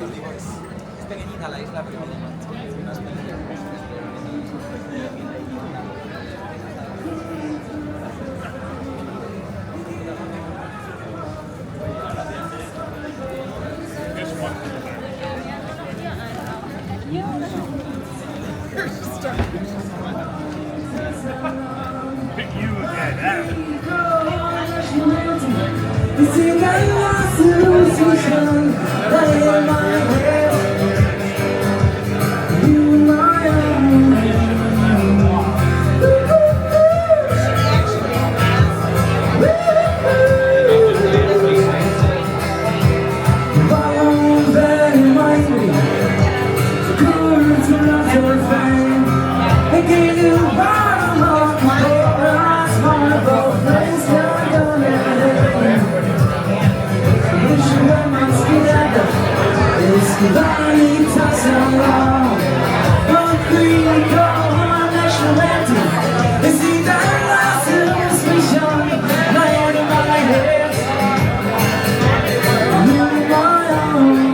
Es pequeñita la isla, pero unas Pick you again. You see, I lost the illusion that in my head, you my own. Follow very mindly, good to love your fame. I gave you bottom of my eyes, my both friends are gonna wish you were much together. It's dividing us along. One green gold on national anthem. It's the last illusion. My head in my head. You my own.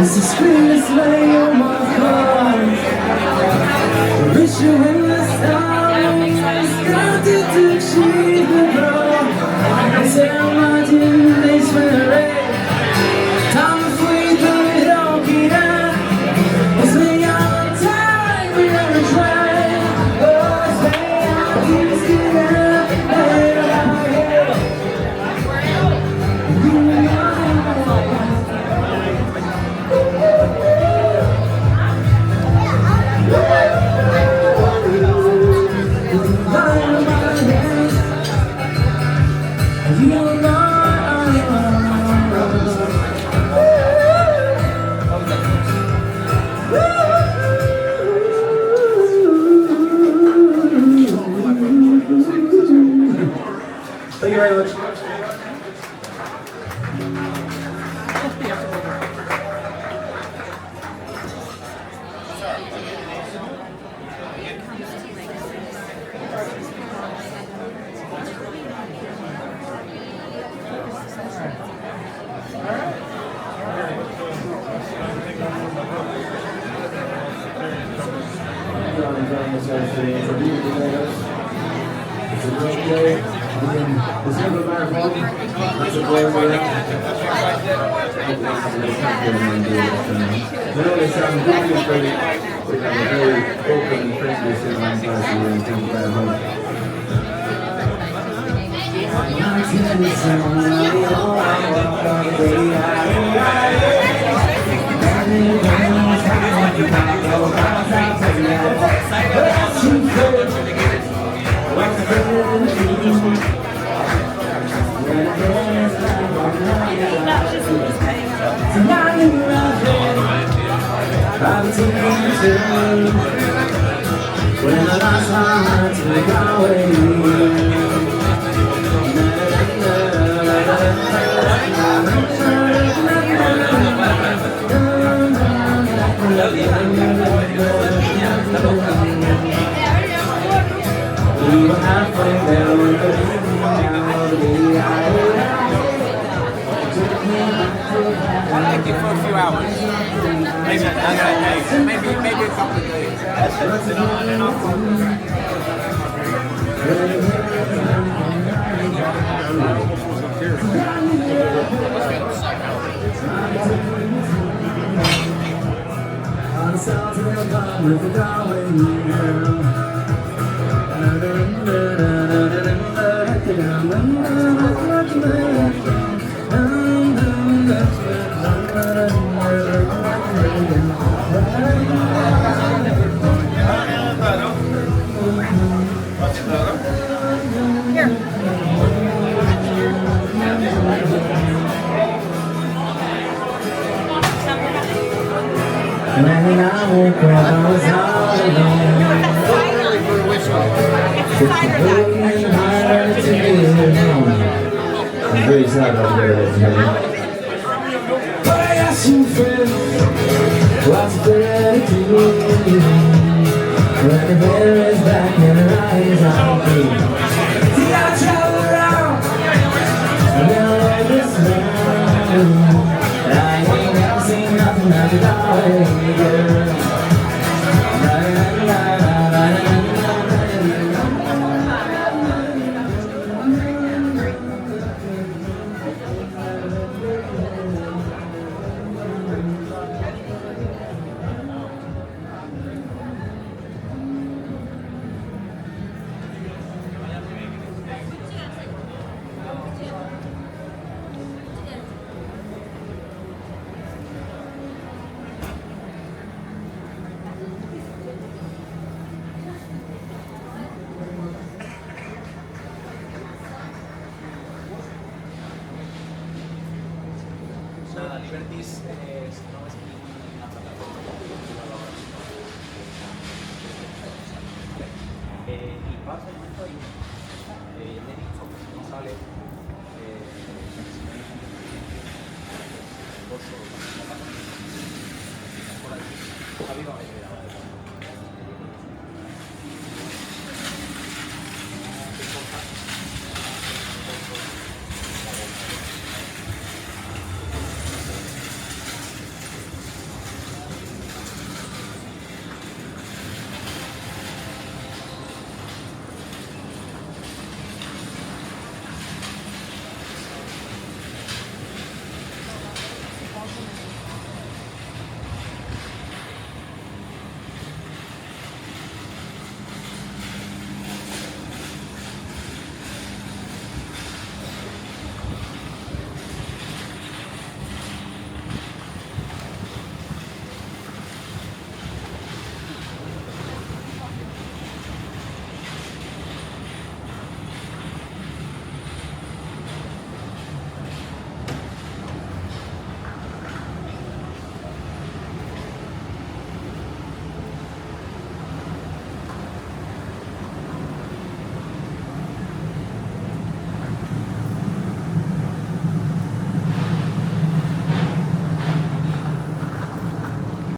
It's the sweetest lay on my heart. Wish you in the stars, got to do she's the girl. I say I'm not in this way. Time for you to don't get out. It's me on time, we never try. Oh, it's me on keep getting up. Hey, thank you very much. It's a great day. The Silver Marathon. That's a great way. We have a very open and friendly Silver Marathon and thank you very much. When I lost my heart to make our way. We were halfway there, we were I liked it for a few hours. Maybe a couple of days. on the south of the bar with the Darwin girl. When I woke up, I was all alone. Working hard to get home. I'm very sad about that. But I got some friends. What's better to me? When the hair is back and her eyes on me. See, I travel around. And then I let this round. I ain't never seen nothing like it already, girl. Nada, Liberties si no es una plataforma y pasa el momento ahí, le dijo que si no sale,